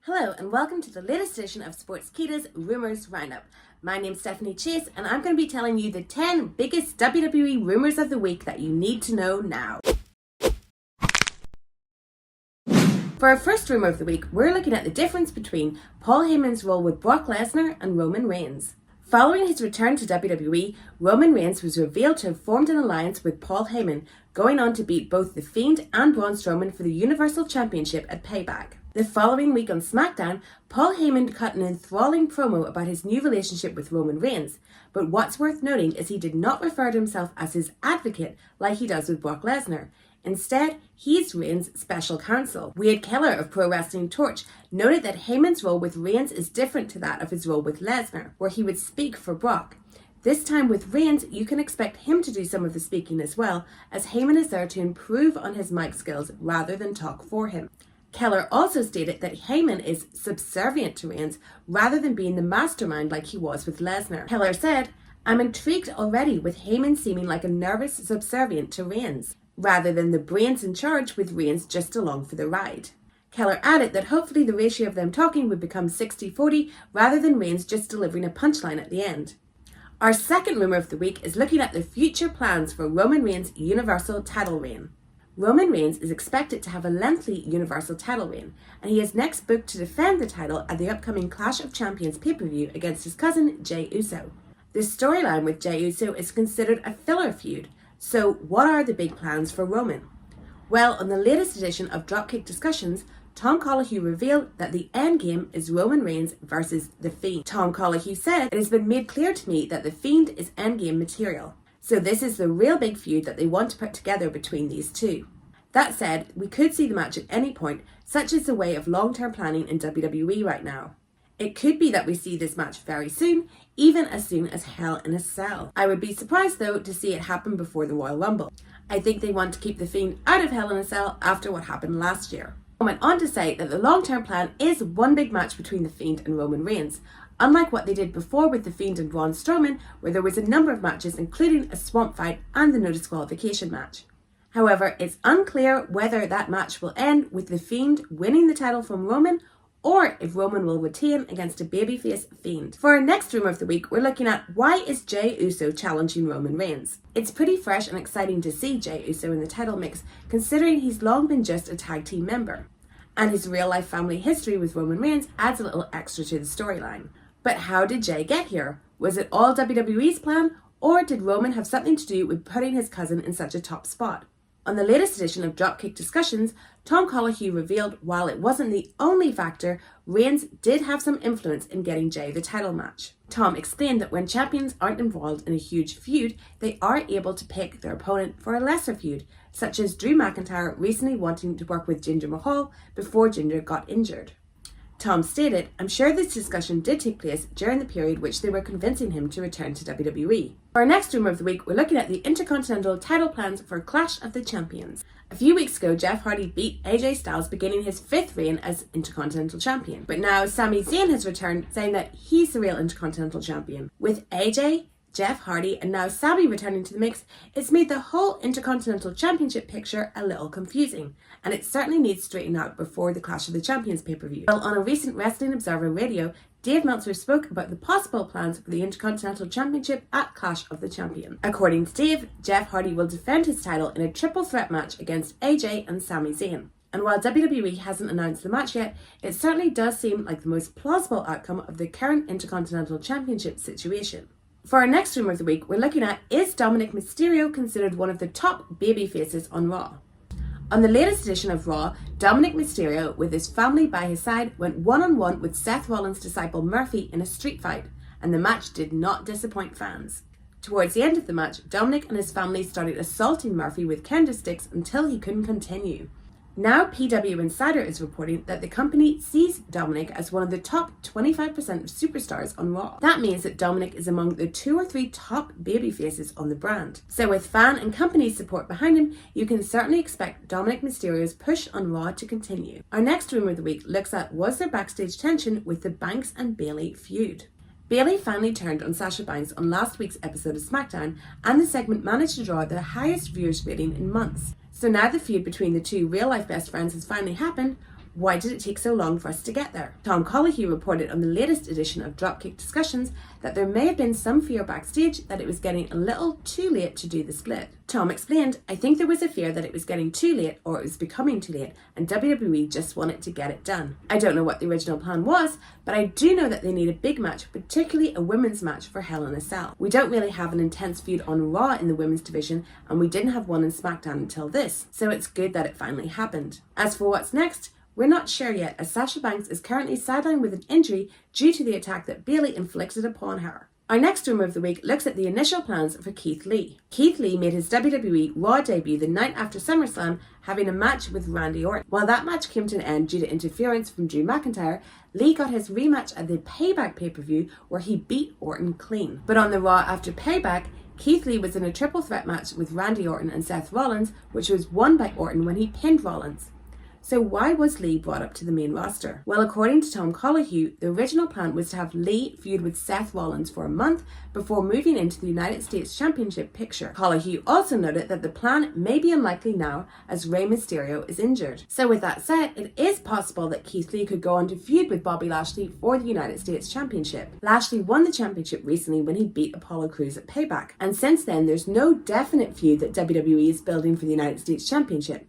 Hello and welcome to the latest edition of Sportskeeda's Rumors Roundup. My name's Stephanie Chase and I'm going to be telling you the 10 biggest WWE rumors of the week that you need to know now. For our first rumor of the week, we're looking at the difference between Paul Heyman's role with Brock Lesnar and Roman Reigns. Following his return to WWE, Roman Reigns was revealed to have formed an alliance with Paul Heyman, going on to beat both The Fiend and Braun Strowman for the Universal Championship at Payback. The following week on SmackDown, Paul Heyman cut an enthralling promo about his new relationship with Roman Reigns, but what's worth noting is he did not refer to himself as his advocate like he does with Brock Lesnar. Instead, he's Reigns' special counsel. Wade Keller of Pro Wrestling Torch noted that Heyman's role with Reigns is different to that of his role with Lesnar, where he would speak for Brock. This time with Reigns, you can expect him to do some of the speaking as well, as Heyman is there to improve on his mic skills rather than talk for him. Keller also stated that Heyman is subservient to Reigns rather than being the mastermind like he was with Lesnar. Keller said, "I'm intrigued already with Heyman seeming like a nervous subservient to Reigns, rather than the brains in charge with Reigns just along for the ride." Keller added that hopefully the ratio of them talking would become 60-40 rather than Reigns just delivering a punchline at the end. Our second rumor of the week is looking at the future plans for Roman Reigns' Universal title reign. Roman Reigns is expected to have a lengthy Universal title reign, and he is next booked to defend the title at the upcoming Clash of Champions pay-per-view against his cousin Jey Uso. The storyline with Jey Uso is considered a filler feud, so what are the big plans for Roman? Well, on the latest edition of Dropkick Discussions, Tom Collahue revealed that the endgame is Roman Reigns versus The Fiend. Tom Collahue said, "It has been made clear to me that The Fiend is endgame material. So this is the real big feud that they want to put together between these two." That said, we could see the match at any point, such is the way of long-term planning in WWE right now. It could be that we see this match very soon, even as soon as Hell in a Cell. I would be surprised though to see it happen before the Royal Rumble. I think they want to keep The Fiend out of Hell in a Cell after what happened last year. I went on to say that the long-term plan is one big match between The Fiend and Roman Reigns, unlike what they did before with The Fiend and Braun Strowman, where there was a number of matches including a swamp fight and the no disqualification match. However, it's unclear whether that match will end with The Fiend winning the title from Roman, or if Roman will retain against a babyface Fiend. For our next rumor of the week, we're looking at why is Jey Uso challenging Roman Reigns? It's pretty fresh and exciting to see Jey Uso in the title mix, considering he's long been just a tag team member. And his real-life family history with Roman Reigns adds a little extra to the storyline. But how did Jey get here? Was it all WWE's plan, or did Roman have something to do with putting his cousin in such a top spot? On the latest edition of Dropkick Discussions, Tom Collahue revealed while it wasn't the only factor, Reigns did have some influence in getting Jey the title match. Tom explained that when champions aren't involved in a huge feud, they are able to pick their opponent for a lesser feud, such as Drew McIntyre recently wanting to work with Jinder Mahal before Jinder got injured. Tom stated, "I'm sure this discussion did take place during the period which they were convincing him to return to WWE." For our next rumor of the week, we're looking at the Intercontinental title plans for Clash of the Champions. A few weeks ago, Jeff Hardy beat AJ Styles, beginning his 5th reign as Intercontinental Champion. But now Sami Zayn has returned, saying that he's the real Intercontinental Champion. With AJ, Jeff Hardy, and now Sami returning to the mix, it's made the whole Intercontinental Championship picture a little confusing, and it certainly needs straightening out before the Clash of the Champions pay-per-view. Well, on a recent Wrestling Observer Radio, Dave Meltzer spoke about the possible plans for the Intercontinental Championship at Clash of the Champions. According to Dave, Jeff Hardy will defend his title in a triple threat match against AJ and Sami Zayn. And while WWE hasn't announced the match yet, it certainly does seem like the most plausible outcome of the current Intercontinental Championship situation. For our next rumor of the week, we're looking at, is Dominik Mysterio considered one of the top babyfaces on Raw? On the latest edition of Raw, Dominik Mysterio, with his family by his side, went one-on-one with Seth Rollins' disciple Murphy in a street fight, and the match did not disappoint fans. Towards the end of the match, Dominik and his family started assaulting Murphy with kendo sticks until he couldn't continue. Now PW Insider is reporting that the company sees Dominik as one of the top 25% of superstars on Raw. That means that Dominik is among the 2 or 3 top babyfaces on the brand. So with fan and company support behind him, you can certainly expect Dominik Mysterio's push on Raw to continue. Our next rumor of the week looks at, was there backstage tension with the Banks and Bayley feud? Bayley finally turned on Sasha Banks on last week's episode of SmackDown, and the segment managed to draw the highest viewers rating in months. So now the feud between the two real-life best friends has finally happened. Why did it take so long for us to get there? Tom Collahue reported on the latest edition of Dropkick Discussions that there may have been some fear backstage that it was getting a little too late to do the split. Tom explained, "I think there was a fear that it was getting too late or it was becoming too late and WWE just wanted to get it done. I don't know what the original plan was, but I do know that they need a big match, particularly a women's match for Hell in a Cell. We don't really have an intense feud on Raw in the women's division and we didn't have one in SmackDown until this, so it's good that it finally happened. As for what's next, we're not sure yet, as Sasha Banks is currently sidelined with an injury due to the attack that Bayley inflicted upon her." Our next rumour of the week looks at the initial plans for Keith Lee. Keith Lee made his WWE Raw debut the night after SummerSlam, having a match with Randy Orton. While that match came to an end due to interference from Drew McIntyre, Lee got his rematch at the Payback pay-per-view where he beat Orton clean. But on the Raw after Payback, Keith Lee was in a triple threat match with Randy Orton and Seth Rollins, which was won by Orton when he pinned Rollins. So why was Lee brought up to the main roster? Well, according to Tom Collahue, the original plan was to have Lee feud with Seth Rollins for a month before moving into the United States Championship picture. Collahue also noted that the plan may be unlikely now as Rey Mysterio is injured. So with that said, it is possible that Keith Lee could go on to feud with Bobby Lashley for the United States Championship. Lashley won the championship recently when he beat Apollo Crews at Payback, and since then there's no definite feud that WWE is building for the United States Championship.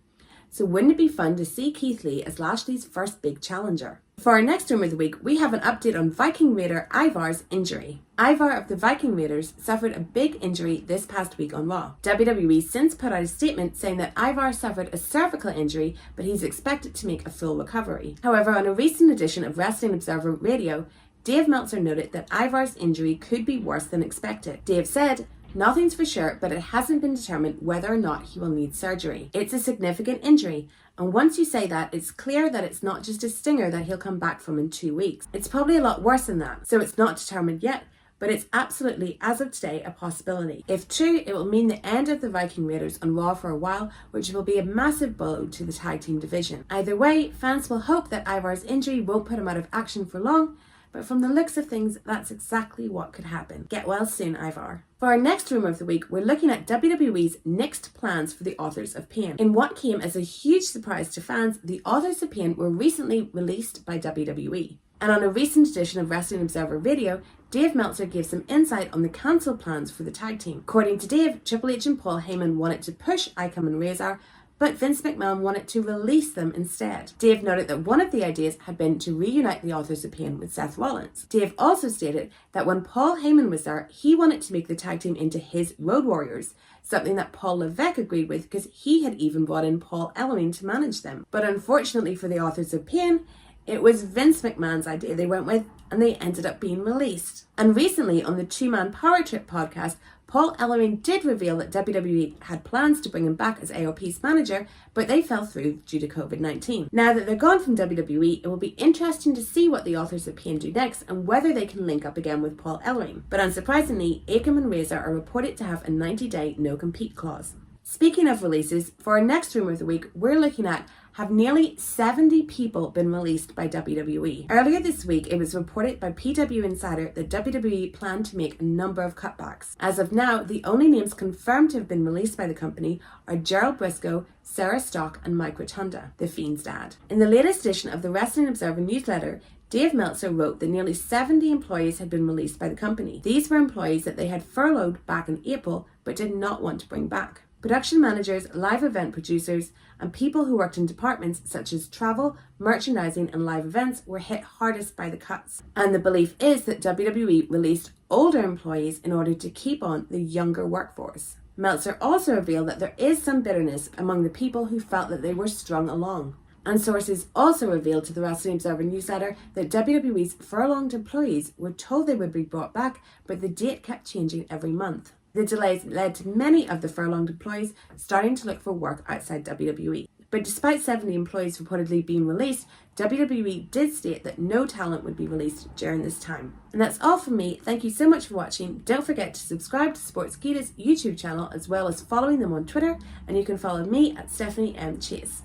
So wouldn't it be fun to see Keith Lee as Lashley's first big challenger? For our next rumour of the week, we have an update on Viking Raider Ivar's injury. Ivar of the Viking Raiders suffered a big injury this past week on Raw. WWE since put out a statement saying that Ivar suffered a cervical injury, but he's expected to make a full recovery. However, on a recent edition of Wrestling Observer Radio, Dave Meltzer noted that Ivar's injury could be worse than expected. Dave said, "Nothing's for sure, but it hasn't been determined whether or not he will need surgery. It's a significant injury, and once you say that, it's clear that it's not just a stinger that he'll come back from in 2 weeks. It's probably a lot worse than that, so it's not determined yet, but it's absolutely, as of today, a possibility. If true, it will mean the end of the Viking Raiders on Raw for a while, which will be a massive blow to the tag team division. Either way, fans will hope that Ivar's injury won't put him out of action for long, but from the looks of things, that's exactly what could happen. Get well soon, Ivar." For our next rumour of the week, we're looking at WWE's Nixed plans for the Authors of Pain. In what came as a huge surprise to fans, the Authors of Pain were recently released by WWE. And on a recent edition of Wrestling Observer Radio, Dave Meltzer gave some insight on the cancel plans for the tag team. According to Dave, Triple H and Paul Heyman wanted to push Icon and Razor, but Vince McMahon wanted to release them instead. Dave noted that one of the ideas had been to reunite the Authors of Pain with Seth Rollins. Dave also stated that when Paul Heyman was there, he wanted to make the tag team into his Road Warriors, something that Paul Levesque agreed with because he had even brought in Paul Ellering to manage them. But unfortunately for the Authors of Pain, it was Vince McMahon's idea they went with, and they ended up being released. And recently on the Two-Man Power Trip podcast, Paul Ellering did reveal that WWE had plans to bring him back as AOP's manager, but they fell through due to COVID-19. Now that they're gone from WWE, it will be interesting to see what the Authors of Pain do next and whether they can link up again with Paul Ellering. But unsurprisingly, Akam and Razor are reported to have a 90-day no-compete clause. Speaking of releases, for our next rumour of the week, we're looking at have nearly 70 people been released by WWE. Earlier this week, it was reported by PW Insider that WWE planned to make a number of cutbacks. As of now, the only names confirmed to have been released by the company are Gerald Briscoe, Sarah Stock, and Mike Rotunda, The Fiend's dad. In the latest edition of the Wrestling Observer newsletter, Dave Meltzer wrote that nearly 70 employees had been released by the company. These were employees that they had furloughed back in April, but did not want to bring back. Production managers, live event producers, and people who worked in departments such as travel, merchandising, and live events were hit hardest by the cuts. And the belief is that WWE released older employees in order to keep on the younger workforce. Meltzer also revealed that there is some bitterness among the people who felt that they were strung along. And sources also revealed to the Wrestling Observer newsletter that WWE's furlonged employees were told they would be brought back, but the date kept changing every month. The delays led to many of the furlonged employees starting to look for work outside WWE. But despite 70 employees reportedly being released, WWE did state that no talent would be released during this time. And that's all from me. Thank you so much for watching. Don't forget to subscribe to Sportskeeda's YouTube channel as well as following them on Twitter, and you can follow me at Stephanie M. Chase.